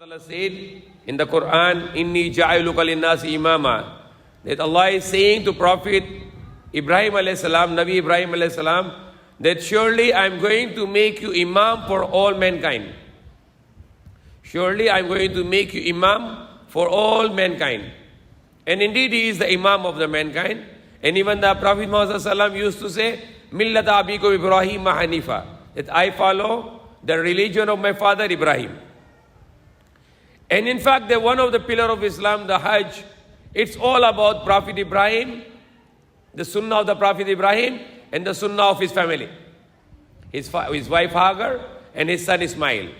Ta'ala said in the Quran, Inni ja'iluka linnasi imama. That Allah is saying to Prophet Ibrahim alayhi salam, Nabi Ibrahim alayhi salam, that surely I am going to make you imam for all mankind. Surely I am going to make you imam for all mankind. And indeed he is the imam of the mankind. And even the Prophet Muhammad sallam used to say, Millata abikum Ibrahim hanifa. That I follow the religion of my father Ibrahim. And in fact, one of the pillars of Islam, the Hajj, it's all about Prophet Ibrahim, the Sunnah of the Prophet Ibrahim, and the Sunnah of his family. His wife Hagar and his son Ismail.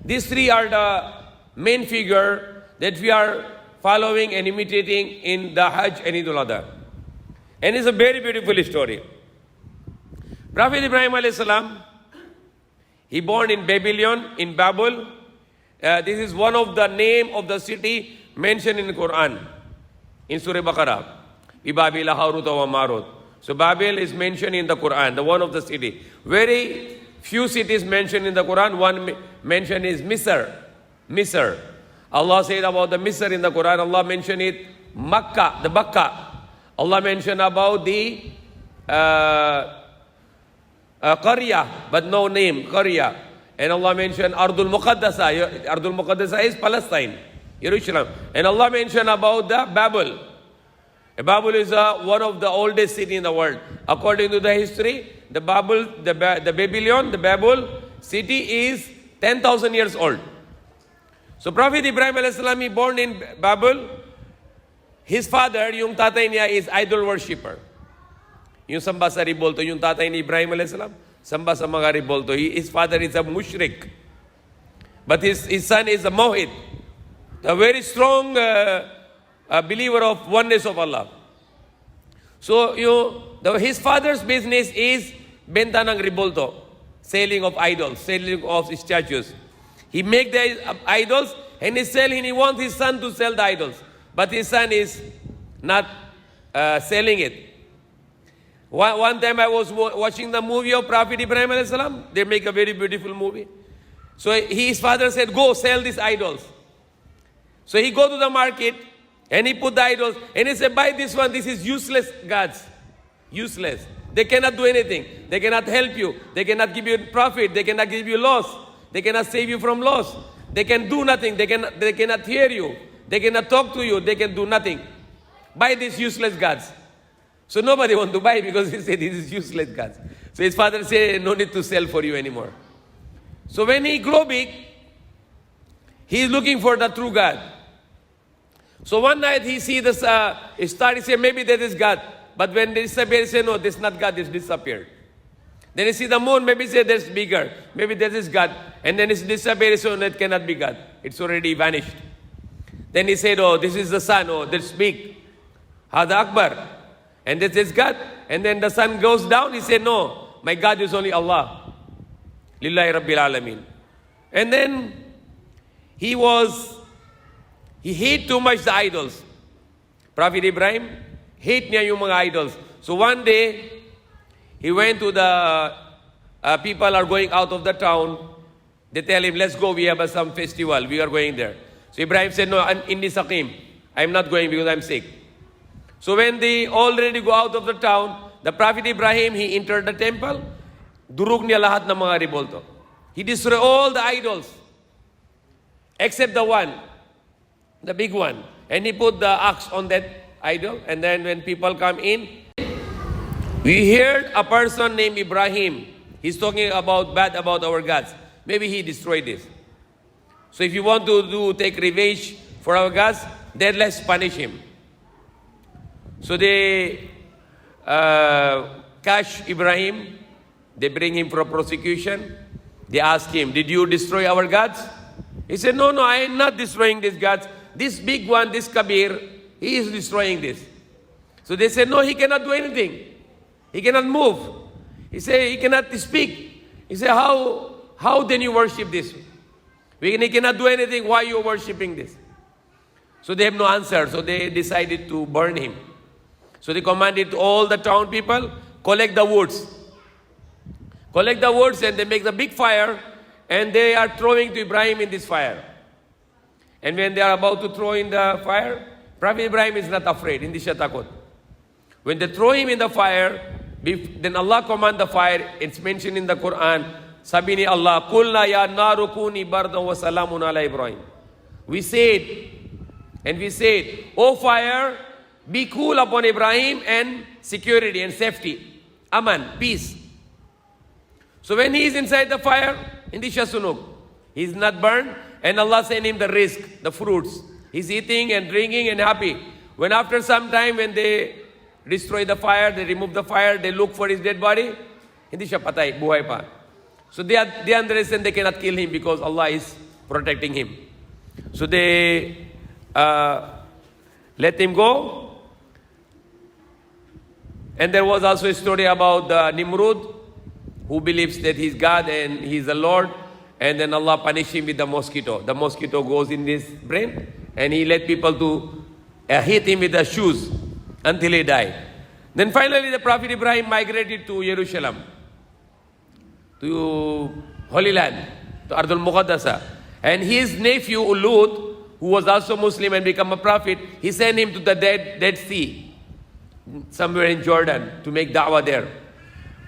These three are the main figure that we are following and imitating in the Hajj and Eidul Adha. And it's a very beautiful story. Prophet Ibrahim alayhi salam, he born in Babylon, in Babel. This is one of the name of the city mentioned in the Quran, in Surah Baqarah. Ibabila Harut wa Marut. So Babel is mentioned in the Quran, the one of the city. Very few cities mentioned in the Quran. One mention is Misr. Misr. Allah said about the Misr in the Quran, Allah mentioned it, Makkah, the Makkah. Allah mentioned about the Qarya, but no name, Qarya. And Allah mentioned Ardul Muqaddasa. Ardul Muqaddasa is Palestine, Jerusalem. And Allah mentioned about the Babel. Babel is one of the oldest city in the world. According to the history, the Babel, the Babylon, the Babel city is 10,000 years old. So Prophet Ibrahim alayhi salam, he born in Babel. His father, yung tatay niya, is idol worshipper. Yung samba sa ribolto, yung tatay ni Ibrahim alayhi salam, samba sa mga ribolto. His father is a mushrik. But his son is a mohid, a very strong believer of oneness of Allah. So his father's business is benta ng ribolto, selling of idols, selling of statues. He make the idols and he sell, and he wants his son to sell the idols. But his son is not selling it. One time I was watching the movie of Prophet Ibrahim alayhi salam. They make a very beautiful movie. So his father said, go sell these idols. So he go to the market and he put the idols and he said, buy this one. This is useless gods. Useless. They cannot do anything. They cannot help you. They cannot give you profit. They cannot give you loss. They cannot save you from loss. They can do nothing. They cannot hear you. They cannot talk to you. They can do nothing. Buy these useless gods. So nobody want to buy because he said this is useless gods. So his father said, no need to sell for you anymore. So when he grow big, he is looking for the true God. So one night he see this star, he say, maybe that is God. But when they disappear, he say, no, this is not God, this disappeared. Then he see the moon, maybe say that's bigger. Maybe that is God. And then it's disappeared, so that cannot be God. It's already vanished. Then he said, oh, this is the sun, oh, that's big. Hada Akbar. And this is God. And then the sun goes down, he said, no, my God is only Allah. Lillahi Rabbil Alameen. And then he hate too much the idols. Prophet Ibrahim hate niya yung mga idols. So one day, he went to the people are going out of the town. They tell him, let's go, we have some festival, we are going there. So Ibrahim said, no, I'm inni sakim. I'm not going because I'm sick. So when they already go out of the town, the Prophet Ibrahim, he entered the temple. Durug niya lahat ng mga ribolto. He destroyed all the idols. Except the one, the big one. And he put the axe on that idol. And then when people come in, we heard a person named Ibrahim. He's talking bad about our gods. Maybe he destroyed this. So if you want to take revenge for our gods, then let's punish him. So they catch Ibrahim. They bring him for prosecution. They ask him, did you destroy our gods? He said, no, I am not destroying these gods. This big one, this Kabir, he is destroying this. So they said, no, he cannot do anything. He cannot move. He said, he cannot speak. He said, how then you worship this? He cannot do anything. Why are you worshiping this? So they have no answer. So they decided to burn him. So they commanded all the town people, collect the woods. Collect the woods and they make the big fire and they are throwing to Ibrahim in this fire. And when they are about to throw in the fire, Prophet Ibrahim is not afraid. Hindi siya takot. When they throw him in the fire, then Allah command the fire. It's mentioned in the Quran. Sabi ni Allah, Kulna ya naru kuni bardan wa salamun ala Ibrahim. We said, O fire, be cool upon Ibrahim and security and safety. Aman, peace. So when he is inside the fire, hindi siya sunog. He is not burned, and Allah sent him the rizq, the fruits. He's eating and drinking and happy. When after some time, when they destroy the fire, they remove the fire, they look for his dead body, hindi siya patay, buhay pa. So they understand they cannot kill him because Allah is protecting him. So they let him go. And there was also a story about the Nimrud, who believes that he's God and he's the Lord. And then Allah punished him with the mosquito. The mosquito goes in his brain, and he let people to hit him with the shoes until he died. Then finally the Prophet Ibrahim migrated to Jerusalem, to Holy Land, to Ardul Muqaddasa. And his nephew Lut, who was also Muslim and become a prophet, he sent him to the Dead Sea, somewhere in Jordan, to make da'wah there.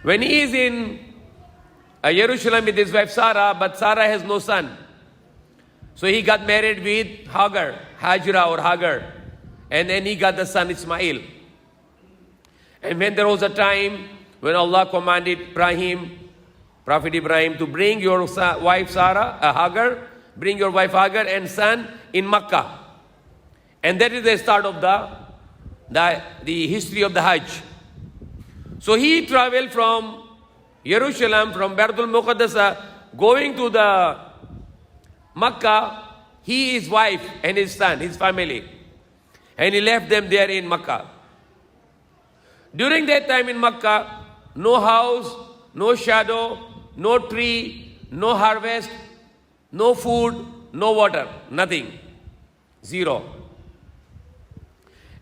When he is in Jerusalem with his wife Sarah, but Sarah has no son. So he got married with Hajra or Hagar. And then he got the son Ismail. And when there was a time when Allah commanded Prophet Ibrahim, to bring your wife Hagar, bring your wife Hagar and son in Makkah. And that is the start of the history of the Hajj. So he traveled from Jerusalem, from Baitul Muqaddasa, going to the Makkah, he, his wife and his son, his family. And he left them there in Makkah. During that time in Makkah, no house, no shadow, no tree, no harvest, no food, no water, nothing. Zero.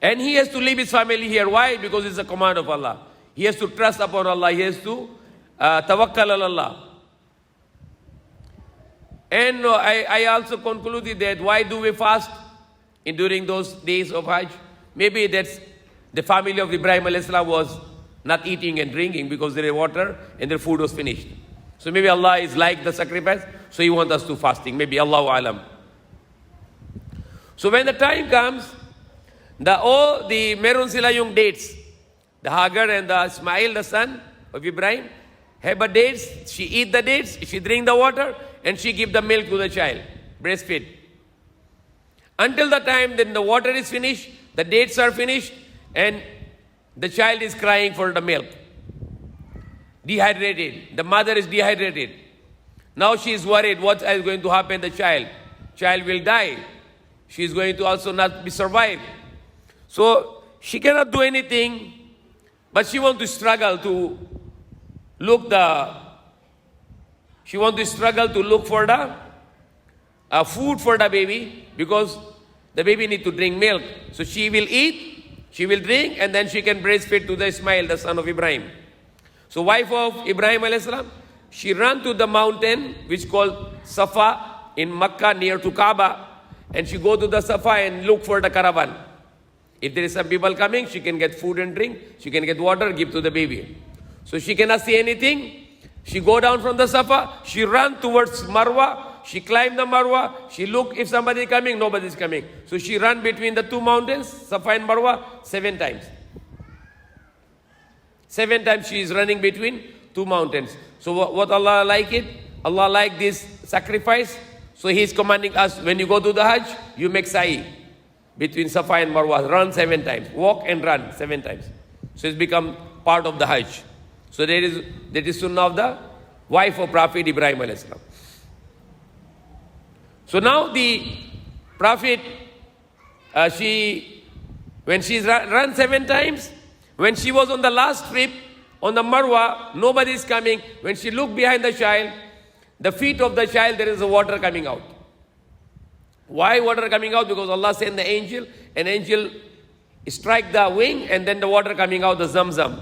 And he has to leave his family here. Why? Because it's a command of Allah. He has to trust upon Allah. He has to tawakkal ala Allah. And I also concluded that why do we fast during those days of Hajj? Maybe that's the family of Ibrahim alayhi salam was not eating and drinking because there is water and their food was finished. So maybe Allah is like the sacrifice, so He wants us to fasting. Maybe Allahu alam. So when the time comes, the meron sila yung dates. The Hagar and the Ismail, the son of Ibrahim, have a dates. She eat the dates, she drink the water, and she give the milk to the child, breastfeed. Until the time then the water is finished, the dates are finished, and the child is crying for the milk. Dehydrated. The mother is dehydrated. Now she is worried what is going to happen to the child. Child will die. She is going to also not be survived. So she cannot do anything, but she wants to struggle to look for the food for the baby, because the baby need to drink milk. So she will eat, she will drink, and then she can breastfeed to the Ismail, the son of Ibrahim. So wife of Ibrahim alayhi salam, she ran to the mountain which called Safa in Makkah near to Kaaba, and she go to the Safa and look for the caravan. If there is some people coming, she can get food and drink, she can get water, give to the baby. So she cannot see anything. She go down from the Safa, she ran towards Marwa, she climbed the Marwa, she look if somebody is coming, nobody is coming. So she ran between the two mountains, Safa and Marwa, 7 times. 7 times she is running between two mountains. So what Allah like it? Allah like this sacrifice. So He is commanding us, when you go to the Hajj, you make sa'i between Safa and Marwa. Run 7 times. Walk and run 7 times. So it's become part of the Hajj. So that is sunnah of the wife of Prophet Ibrahim alayhi salam. So now the Prophet, when she's run 7 times, when she was on the last trip on the Marwa, nobody is coming. When she looked behind the child, the feet of the child, there is a water coming out. Why water coming out? Because Allah sent the angel, an angel strike the wing, and then the water coming out, the Zamzam.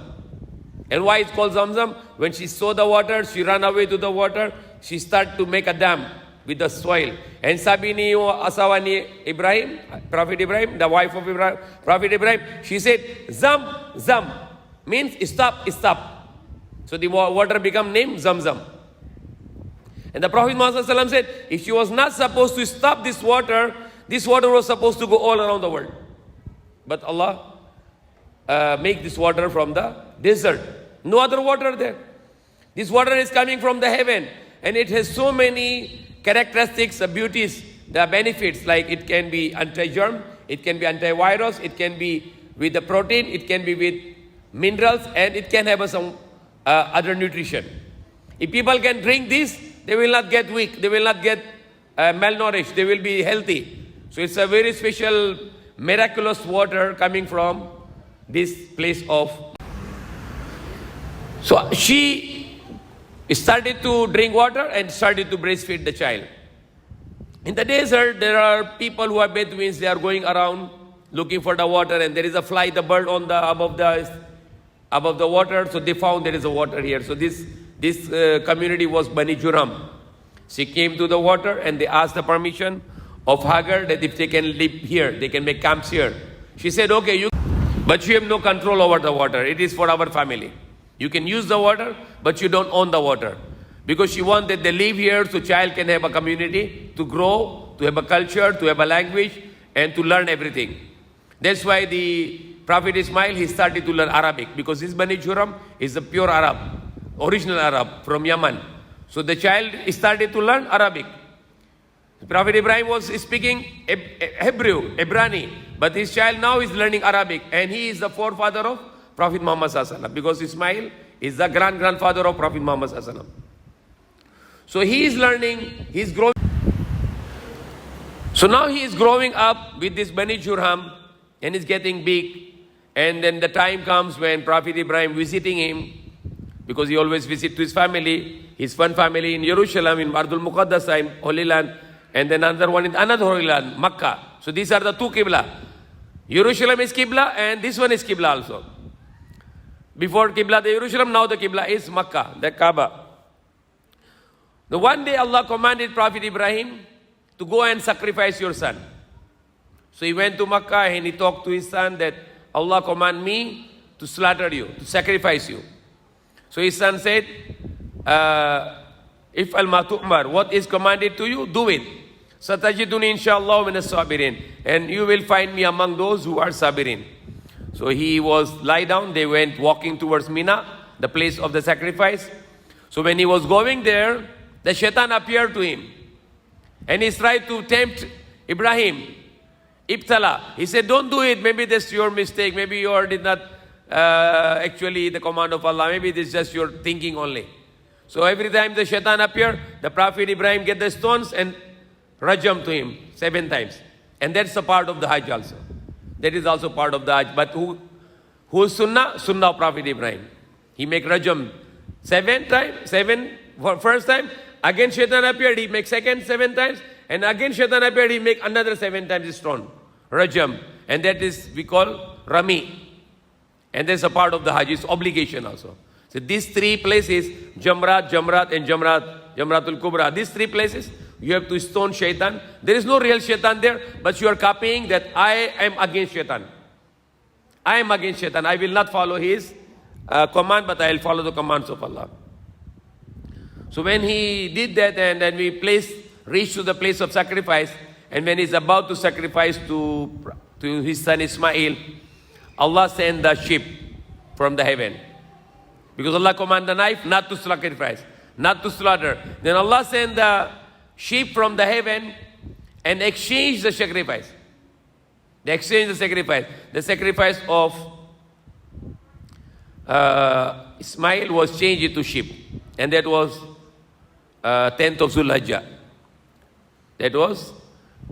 And why it's called Zamzam? When she saw the water, she ran away to the water, she started to make a dam. with the soil. And sabi ni asawa ni Ibrahim, Prophet Ibrahim, the wife of Ibrahim, Prophet Ibrahim, she said, Zam, Zam, means stop, stop. So the water become named Zamzam. And the Prophet Muhammad said, if she was not supposed to stop this water was supposed to go all around the world. But Allah make this water from the desert. No other water there. This water is coming from the heaven. And it has so many characteristics, beauties, the benefits, like it can be anti-germ, it can be antivirus, it can be with the protein, it can be with minerals, and it can have some other nutrition. If people can drink this, they will not get weak, they will not get malnourished, they will be healthy. So it's a very special, miraculous water coming from this place of. So she started to drink water and started to breastfeed the child. In the desert, there are people who are Bedouins, they are going around looking for the water, and there is a fly, the bird on the above the water, so they found there is a water here. So this community was Bani Juram. She came to the water and they asked the permission of Hagar that if they can live here, they can make camps here. She said, okay, but you have no control over the water. It is for our family. You can use the water, but you don't own the water. Because she wanted they live here so child can have a community, to grow, to have a culture, to have a language, and to learn everything. That's why the Prophet Ismail, he started to learn Arabic, because this Bani Juram is a pure Arab, original Arab from Yemen. So the child started to learn Arabic. Prophet Ibrahim was speaking Hebrew, Ibrani, but his child now is learning Arabic, and he is the forefather of Prophet Muhammad Sallallahu, because Ismail is the grandfather of Prophet Muhammad Sallallahu. So he is learning, he is growing. So now he is growing up with this Bani Jurham and is getting big. And then the time comes when Prophet Ibrahim visiting him, because he always visit to his family, his one family in Jerusalem, in Ardul Muqaddasa, in Holy Land, and then another one in another Holy Land, Makkah. So these are the two Qibla. Jerusalem is Qibla and this one is Qibla also. Before Qibla the Jerusalem, now the Qibla is Makkah, the Kaaba. The one day Allah commanded Prophet Ibrahim to go and sacrifice your son. So he went to Makkah and he talked to his son that Allah command me to slaughter you, to sacrifice you. So his son said, if al-ma tu'mar, what is commanded to you, do it. Satajiduni inshallah min as-sabirin. And you will find me among those who are sabirin. So he was lie down, they went walking towards Mina, the place of the sacrifice. So when he was going there, the shaitan appeared to him. And he tried to tempt Ibrahim. Ibtala. He said, don't do it, maybe that's your mistake, maybe you did not actually the command of Allah, maybe this is just your thinking only. So every time the shaitan appeared, the Prophet Ibrahim get the stones and rajam to him 7 times. And that's a part of the Hajj also. That is also part of the Hajj. But who's Sunnah? Sunnah of Prophet Ibrahim. He make rajam 7 times, 7 for first time. Again shaitan appeared, he make second 7 times. And again shaitan appeared, he make another 7 times the stone. Rajam. And that is, we call Rami. And that's a part of the Hajj, it's obligation also. So these 3 places, Jamrat, and Jamratul Kubra, these 3 places, you have to stone shaitan. There is no real shaitan there, but you are copying that I am against shaitan. I am against shaitan. I will not follow his command, but I will follow the commands of Allah. So when he did that, and then we reached to the place of sacrifice, and when he's about to sacrifice to his son Ismail, Allah sent the sheep from the heaven. Because Allah commanded the knife not to sacrifice, not to slaughter. Then Allah sent the sheep from the heaven and exchanged the sacrifice. They exchanged the sacrifice. The sacrifice of Ismail was changed into sheep. And that was 10th of Zulhijjah. That was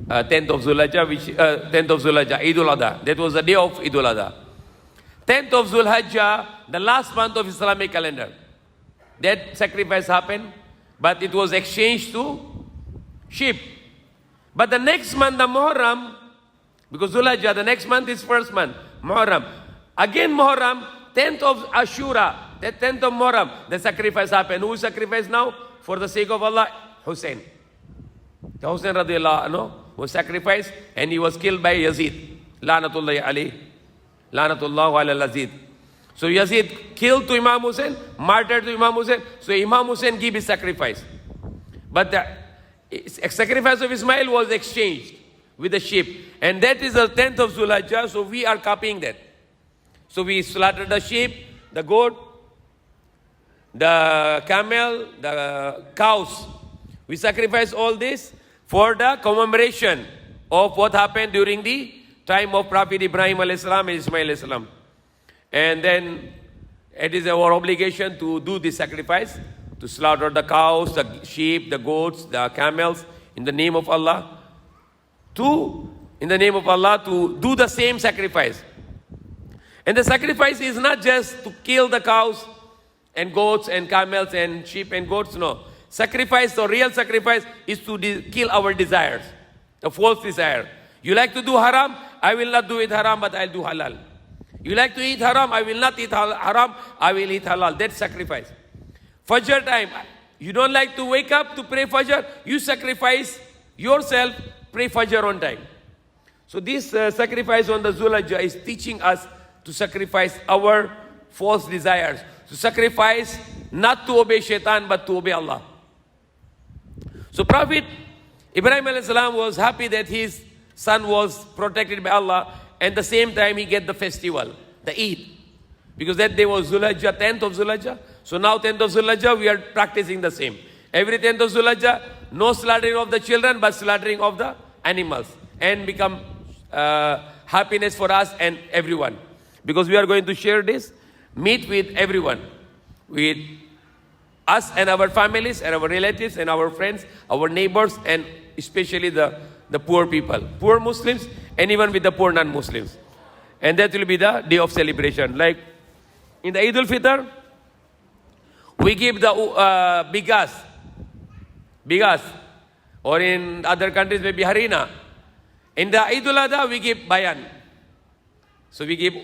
10th of Zulhijjah, 10th of Zulhijjah, Eidul Adha. That was the day of Eidul Adha. 10th of Zulhijjah, the last month of Islamic calendar. That sacrifice happened, but it was exchanged to sheep. But the next month, the Muharram, because Zulhijjah, the next month is first month, Muharram. Again Muharram, 10th of Ashura, the 10th of Muharram, the sacrifice happened. Who sacrificed now? For the sake of Allah? Hussein. The Hussein radiallahu anhu was sacrificed and he was killed by Yazid. Lanatullahi alayh. Lanatullahu ala Yazid. So Yazid killed to Imam Hussein, martyred to Imam Hussein. So Imam Hussein gave his sacrifice. But the sacrifice of Ismail was exchanged with the sheep. And that is the 10th of Zulhijjah, so we are copying that. So we slaughtered the sheep, the goat, the camel, the cows. We sacrifice all this for the commemoration of what happened during the time of Prophet Ibrahim alayhi salam and Ismail alayhi salam. And then it is our obligation to do this sacrifice, to slaughter the cows, the sheep, the goats, the camels in the name of Allah. In the name of Allah, to do the same sacrifice. And the sacrifice is not just to kill the cows and goats and camels and sheep and goats, no. Sacrifice, the real sacrifice, is to kill our desires, the false desire. You like to do haram, I will not do it haram, but I'll do halal. You like to eat haram, I will not eat haram, I will eat halal. That's sacrifice. Fajr time, you don't like to wake up to pray Fajr, you sacrifice yourself, pray Fajr on time. So this sacrifice on the Zulhijjah is teaching us to sacrifice our false desires. To sacrifice not to obey shaitan, but to obey Allah. So Prophet Ibrahim alayhi salam was happy that his son was protected by Allah, and at the same time he get the festival, the Eid. Because that day was Zulhijjah, 10th of Zulhijjah. So now 10th of Zulhijjah, we are practicing the same. Every 10th of Zulhijjah, no slaughtering of the children, but slaughtering of the animals. And become happiness for us and everyone. Because we are going to share this meat with everyone. With us and our families and our relatives and our friends, our neighbors, and especially the poor people. Poor Muslims and even with the poor non-Muslims. And that will be the day of celebration. Like in the Eid al-Fitr, we give the bigas. Or in other countries maybe harina. In the Eid al-Adha, we give bayan. So we give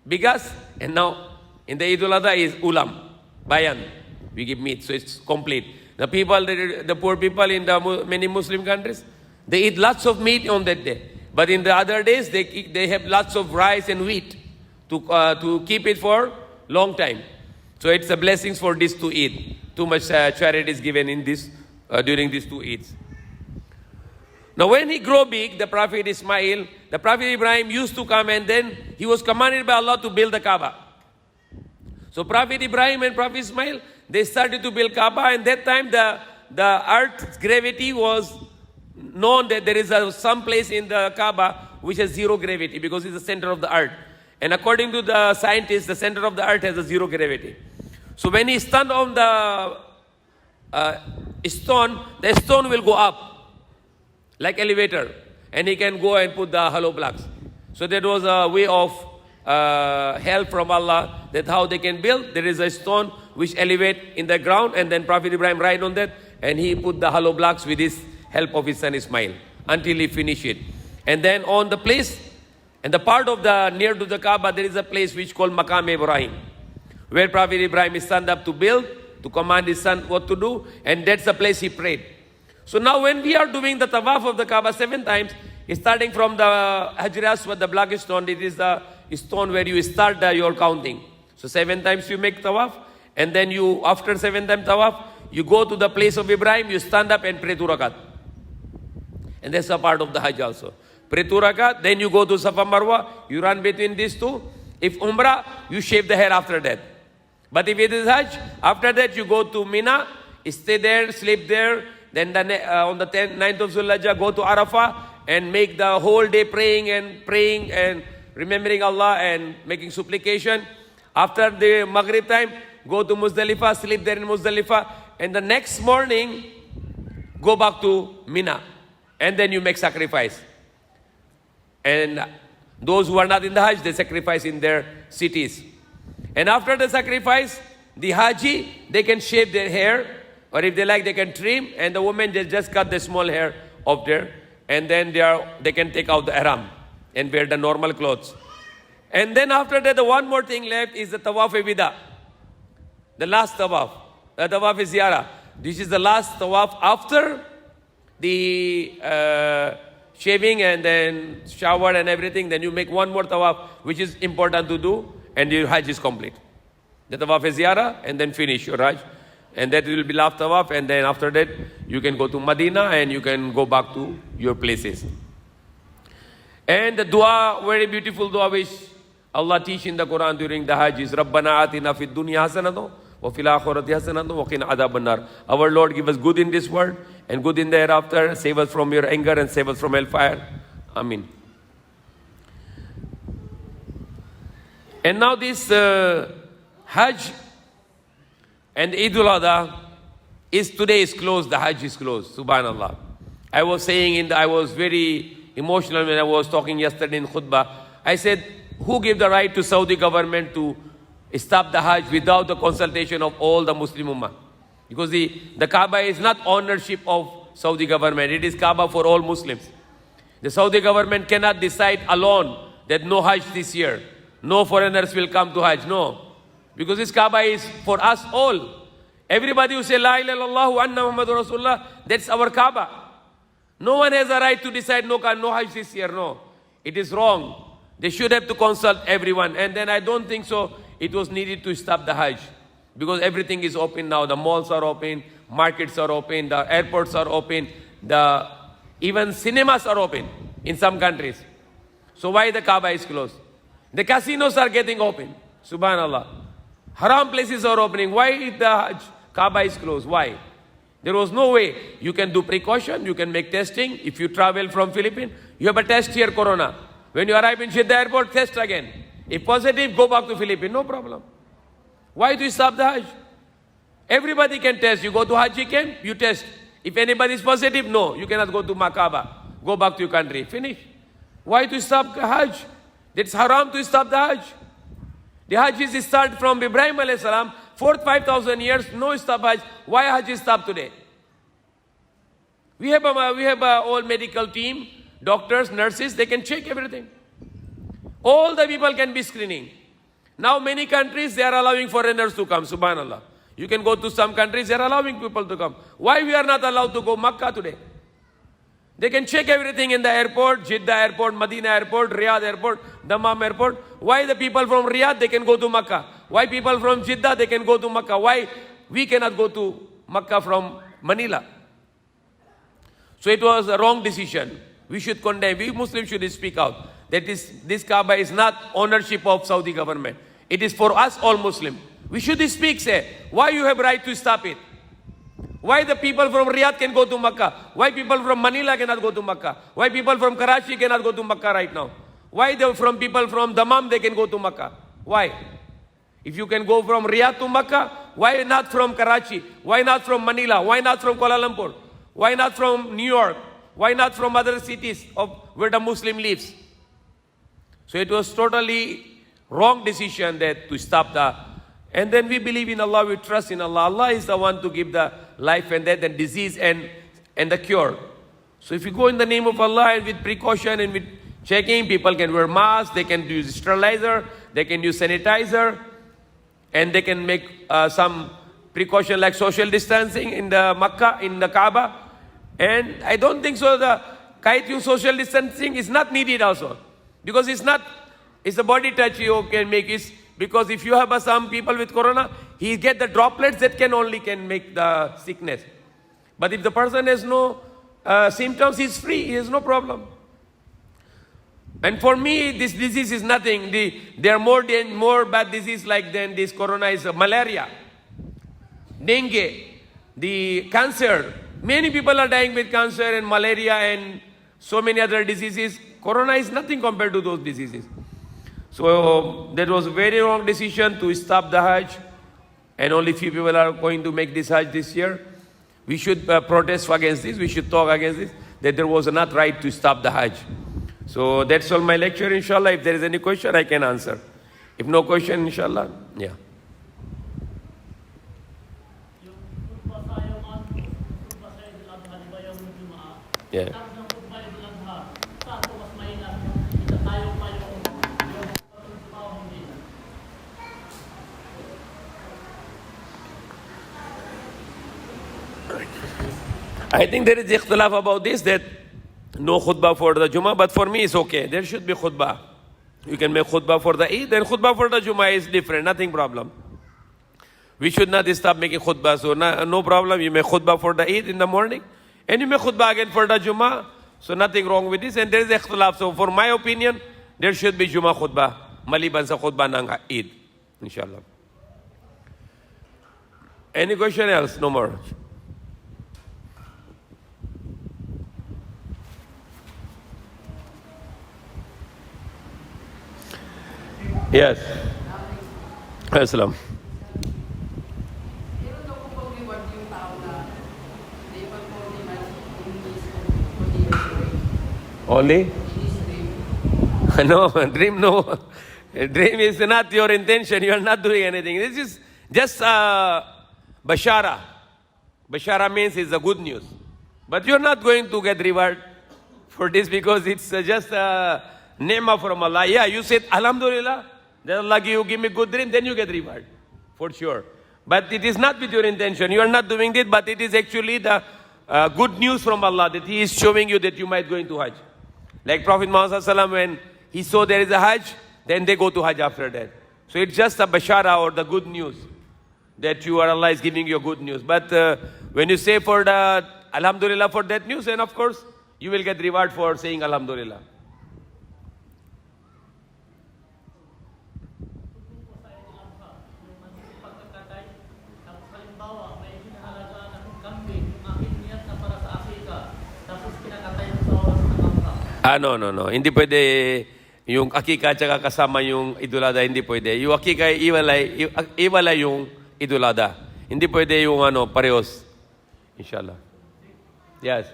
bigas, and now in the Eid al-Adha is ulam, bayan. We give meat, so it's complete. The people, the poor people in the many Muslim countries, they eat lots of meat on that day. But in the other days, they have lots of rice and wheat to keep it for long time. So it's a blessings for this to eat. Too much charity is given in this during these two Eids. Now when he grew big, the Prophet Ismail, the Prophet Ibrahim used to come, and then he was commanded by Allah to build the Kaaba. So Prophet Ibrahim and Prophet Ismail, they started to build Kaaba, and that time the earth's gravity was known that there is some place in the Kaaba which has zero gravity because it's the center of the earth. And according to the scientists, the center of the earth has a zero gravity. So when he stand on the stone will go up like elevator, and he can go and put the hollow blocks. So that was a way of help from Allah, that how they can build. There is a stone which elevate in the ground, and then Prophet Ibrahim ride on that, and he put the hollow blocks with his help of his son Ismail until he finish it. And then on the place, and the part of the near to the Kaaba, there is a place which called Maqam Ibrahim, where Prophet Ibrahim is stand up to build, to command his son what to do, and that's the place he prayed. So now when we are doing the tawaf of the Kaaba 7 times, starting from the Hajar Aswad, the black stone, it is the stone where you start your counting. So 7 times you make tawaf, and then you, after 7 times tawaf, you go to the place of Ibrahim, you stand up and pray 2 rakat. And that's a part of the Hajj also. Pray 2 rakat, then you go to Safa Marwa, you run between these two. If Umrah, you shave the hair after that. But if it is Hajj, after that you go to Mina, stay there, sleep there. Then on the 9th of Zulhijjah, go to Arafah and make the whole day praying and remembering Allah and making supplication. After the Maghrib time, go to Muzdalifah, sleep there in Muzdalifah. And the next morning, go back to Mina. And then you make sacrifice. And those who are not in the Hajj, they sacrifice in their cities. And after the sacrifice, the Haji, they can shave their hair. Or if they like, they can trim. And the women, they just cut the small hair off there. And then they can take out the ihram and wear the normal clothes. And then after that, the one more thing left is the tawaf-e-wida. The last tawaf. The tawaf is ziyarah. This is the last tawaf after the shaving and then shower and everything, then you make one more tawaf, which is important to do, and your Hajj is complete. The tawaf is ziyarah, and then finish your Hajj. And that will be last tawaf, and then after that, you can go to Medina and you can go back to your places. And the dua, very beautiful dua which Allah teach in the Quran during the Hajj is Rabbana atina fid dunya hasanatan wa fil akhirati hasanatan wa qina adhaban nar. Our Lord, give us good in this world and good in the hereafter. Save us from your anger and save us from hellfire. Amen. And now this Hajj and Eid al-Adha today is closed. The Hajj is closed. Subhanallah. I was saying I was very emotional when I was talking yesterday in khutbah. I said, who gave the right to Saudi government to stop the Hajj without the consultation of all the Muslim Ummah? Because the Kaaba is not ownership of Saudi government. It is Kaaba for all Muslims. The Saudi government cannot decide alone that no Hajj this year. No foreigners will come to Hajj. No. Because this Kaaba is for us all. Everybody who say La ilaha illallah wa anna Muhammadur Rasulullah, that's our Kaaba. No one has a right to decide no Hajj this year. No. It is wrong. They should have to consult everyone. And then I don't think so it was needed to stop the Hajj. Because everything is open now. The malls are open, markets are open, the airports are open, even cinemas are open in some countries. So why the Kaaba is closed? The casinos are getting open. Subhanallah. Haram places are opening. Why the Hajj Kaaba is closed? Why? There was no way. You can do precaution, you can make testing. If you travel from Philippines, you have a test here, Corona. When you arrive in Jeddah airport, test again. If positive, go back to Philippines, no problem. Why do you stop the Hajj? Everybody can test. You go to Hajj camp, you test. If anybody is positive, no, you cannot go to Kaaba. Go back to your country. Finish. Why to stop the Hajj? It's haram to stop the Hajj. The Hajj is started from Ibrahim alayhi salam, 4,000-5,000 years, no stop Hajj. Why Hajj is stopped today? We have a all medical team, doctors, nurses, they can check everything. All the people can be screening. Now many countries, they are allowing foreigners to come, subhanallah. You can go to some countries, they are allowing people to come. Why we are not allowed to go Makkah today? They can check everything in the airport, Jeddah airport, Medina airport, Riyadh airport, Dammam airport. Why the people from Riyadh, they can go to Makkah? Why people from Jeddah, they can go to Makkah? Why we cannot go to Makkah from Manila? So it was a wrong decision. We should condemn, we Muslims should speak out. That this Kaaba is not ownership of Saudi government. It is for us all Muslims. We should speak, say, why you have right to stop it? Why the people from Riyadh can go to Makkah? Why people from Manila cannot go to Makkah? Why people from Karachi cannot go to Makkah right now? Why people from Dammam, they can go to Makkah? Why? If you can go from Riyadh to Makkah, why not from Karachi? Why not from Manila? Why not from Kuala Lumpur? Why not from New York? Why not from other cities of where the Muslim lives? So it was totally wrong decision that to stop the. And then we believe in Allah, we trust in Allah. Allah is the one to give the life and death and disease and the cure. So if you go in the name of Allah and with precaution and with checking, people can wear masks, they can use sterilizer, they can use sanitizer, and they can make some precaution like social distancing in the Makkah, in the Kaaba. And I don't think so the social distancing is not needed also. Because it's a body touch you can make it. Because if you have some people with corona, he get the droplets that can make the sickness. But if the person has no symptoms, he's free, he has no problem. And for me, this disease is nothing. There are more bad disease like than this corona is malaria, dengue, the cancer. Many people are dying with cancer and malaria and so many other diseases. Corona is nothing compared to those diseases. So that was a very wrong decision to stop the Hajj, and only few people are going to make this Hajj this year. We should protest against this, we should talk against this, that there was not right to stop the Hajj. So that's all my lecture, inshallah. If there is any question, I can answer. If no question, inshallah, yeah. Yeah. I think there is ikhtilaf about this, that no khutbah for the Jummah, but for me it's okay. There should be khutbah. You can make khutbah for the Eid, and khutbah for the Jummah is different, nothing problem. We should not stop making khutbah, so no problem. You make khutbah for the Eid in the morning, and you make khutbah again for the Jummah, so nothing wrong with this, and there is ikhtilaf. So for my opinion, there should be Jummah khutbah, maliban sa khutbah ng Eid, inshallah. Any question else? No more. Yes. Assalam. Only? No, dream no. Dream is not your intention. You are not doing anything. This is just bashara. Bashara means it's a good news. But you're not going to get reward for this because it's just a ni'mah from Allah. Yeah, you said, Alhamdulillah, that Allah give me good dream, then you get reward, for sure. But it is not with your intention. You are not doing it, but it is actually the good news from Allah that He is showing you that you might go into Hajj. Like Prophet Muhammad ﷺ, when he saw there is a Hajj, then they go to Hajj after that. So it's just a bashara or the good news that Allah is giving you good news. But when you say for the Alhamdulillah for that news, then of course you will get reward for saying Alhamdulillah. No. Hindi pwede yung akika tsaka kasama yung idulada, hindi pwede. Yung akika iwalay yung idulada. Hindi pwede yung parehos. Inshallah. Yes.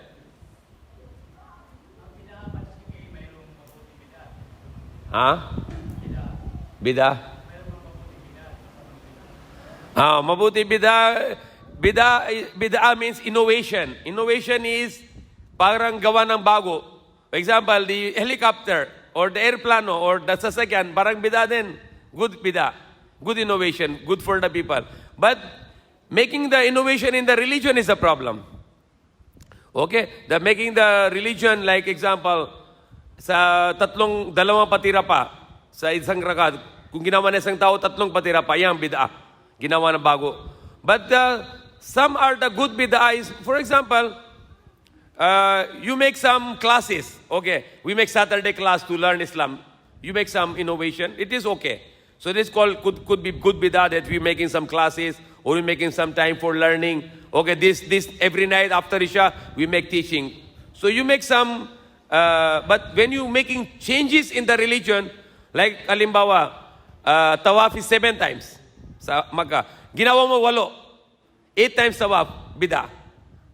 Bida? Mabuti bida. Bida means innovation. Innovation is parang gawa ng bago. For example, the helicopter or the airplano or the sasakyan, parang bida din. Good bida. Good innovation. Good for the people. But making the innovation in the religion is a problem. Okay? Making the religion, like example, sa dalawang patira pa, sa isang rakat, kung ginawa na isang tao, tatlong patira pa, yan bida. Ginawa na bago. But some are the good bida is, for example, you make some classes. Okay, we make Saturday class to learn Islam. You make some innovation. It is okay. So this could be good bidah that we're making some classes or we're making some time for learning. Okay, this every night after Isha we make teaching. So you make some, but when you making changes in the religion, like halimbawa, tawaf is 7 times sa Makkah. Ginawa mo 8 times tawaf, bidah,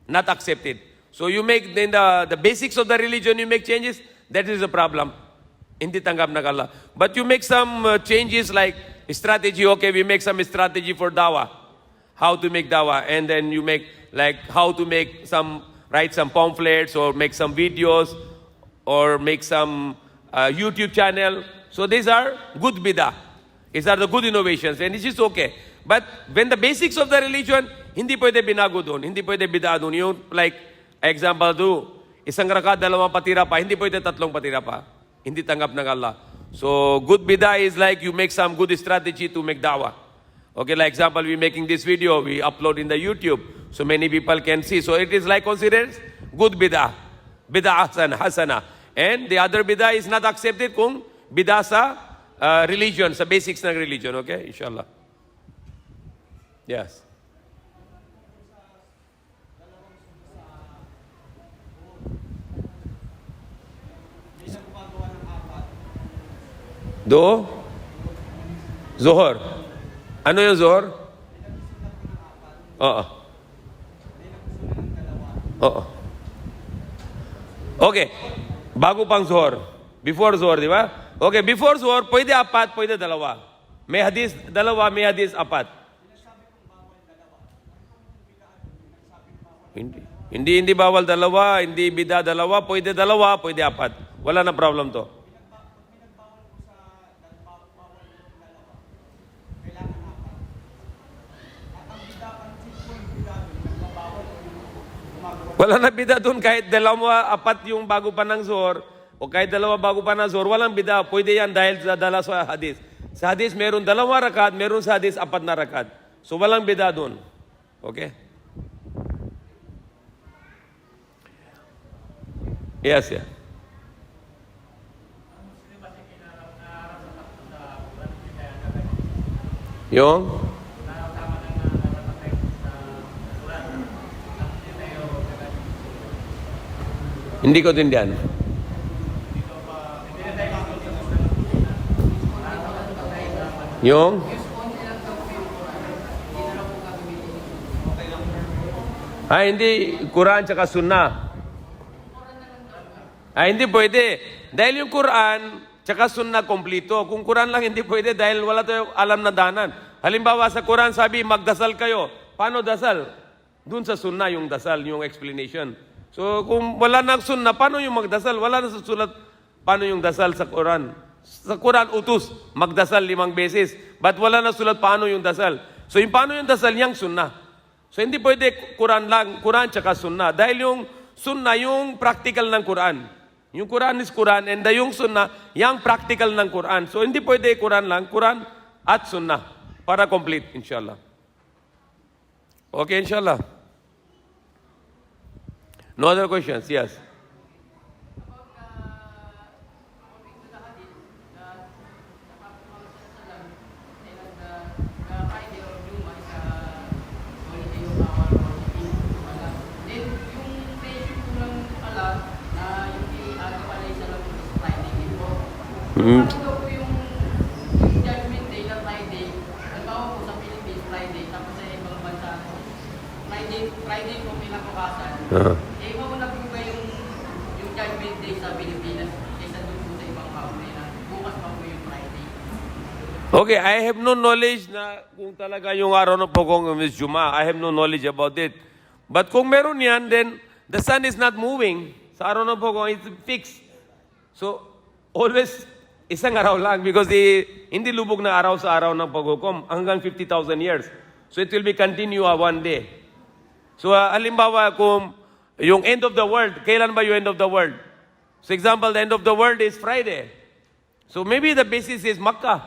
not accepted. So you make then the basics of the religion, you make changes, that is a problem. Hindi tanggap ng Allah. But you make some changes like strategy, okay, we make some strategy for dawah. How to make dawah. And then you make like how to make write some pamphlets or make some videos or make some YouTube channel. So these are good bidah. These are the good innovations and this is okay. But when the basics of the religion, hindi pwede binago doon, hindi pwede bidah doon. You like, example do, isang rakat, 2 patira pa, hindi pwede 3 patira pa. Hindi tanggap ng Allah. So, good bidah is like you make some good strategy to make dawah. Okay, like example, we making this video, we upload in the YouTube, so many people can see. So, it is like considered good bidah. Bidah hasana. And the other bidah is not accepted kung bidah sa religion, sa basics ng religion. Okay, inshallah. Yes. Zohor. Ano yung Zohor? Oo. Okay. Bago pang Zohor. Before Zohor, di ba? Okay, before Zohor, pwede 4, pwede 2. May hadis 2, may hadis 4. Hindi bawal 2, hindi bida 2, pwede 2, pwede 4. Wala na problem to. Wala na bida doon kahit dalawa, apat yung bago pa ng zuhur, o kahit dalawa bago pa ng zuhur, walang bida. Pwede yan dahil dala sa hadis. Sa hadis, meron 2 rakat, meron sa hadis 4 na rakat. So walang bida doon. Okay? Yes, yeah. Yung? Hindi ko tindihan. Yung? Hindi. Quran tsaka Sunnah. Hindi pwede. Dahil yung Quran tsaka Sunnah kompleto. Kung Quran lang hindi pwede dahil wala tayong alam na danan. Halimbawa sa Quran sabi, magdasal kayo. Paano dasal? Doon sa Sunnah yung dasal, yung explanation. So kung wala na Sunnah, paano yung magdasal? Wala na sa sulat paano yung dasal sa Quran. Sa Quran, utos, magdasal 5 beses. But wala na sulat paano yung dasal. So yung paano yung dasal, yung Sunnah. So hindi pwede Quran lang, Quran tsaka Sunnah. Dahil yung Sunnah, yung practical ng Quran. Yung Quran is Quran and yung Sunnah, yung practical ng Quran. So hindi pwede Quran lang, Quran at Sunnah. Para complete, inshallah. Okay, inshallah. No other questions? Yes. Ano po yung judgment day na Friday? Halimbawa po sa Philippines, Friday, tapos sa ibang bansa, Friday po pinabukasan. Mauna po ba yung judgment day sa Pilipinas kaysa doon po sa ibang kaunay na bukas pa po yung Friday? Okay, I have no knowledge na kung talaga yung araw ng pagkong is Juma. I have no knowledge about it. But kung meron yan, then the sun is not moving. Sa araw ng pagkong, it's fixed. So, always isang araw lang because hindi lubog na araw sa araw ng paghukom hanggang 50,000 years. So it will be continue one day. So halimbawa kung yung end of the world, kailan ba yung end of the world? So example, the end of the world is Friday. So maybe the basis is Makkah.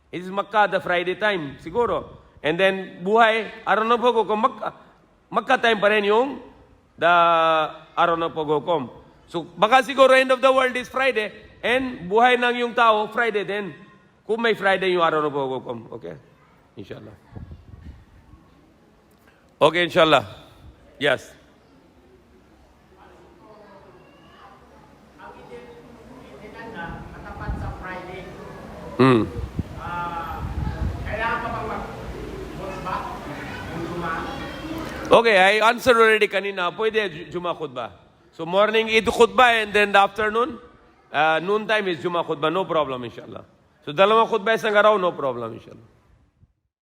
It is Makkah the Friday time, siguro. And then buhay, araw ng paghukom, Makkah time pa rin yung the araw ng paghukom. So baka siguro end of the world is Friday. And buhay ng yung tao, Friday din. Kung may Friday yung araw na paghukom. Okay? Inshallah. Okay, inshallah. Yes. Ang itinanda, katapat sa Friday. Kailangan pa bang mag-khutbah? Yung Juma? Okay, I answered already kanina. Pwede Juma khutbah. So morning Eid khutbah and then the afternoon, noon time is Juma khutbah. No problem, inshallah. So dalawang khutbah isang araw, no problem, inshallah.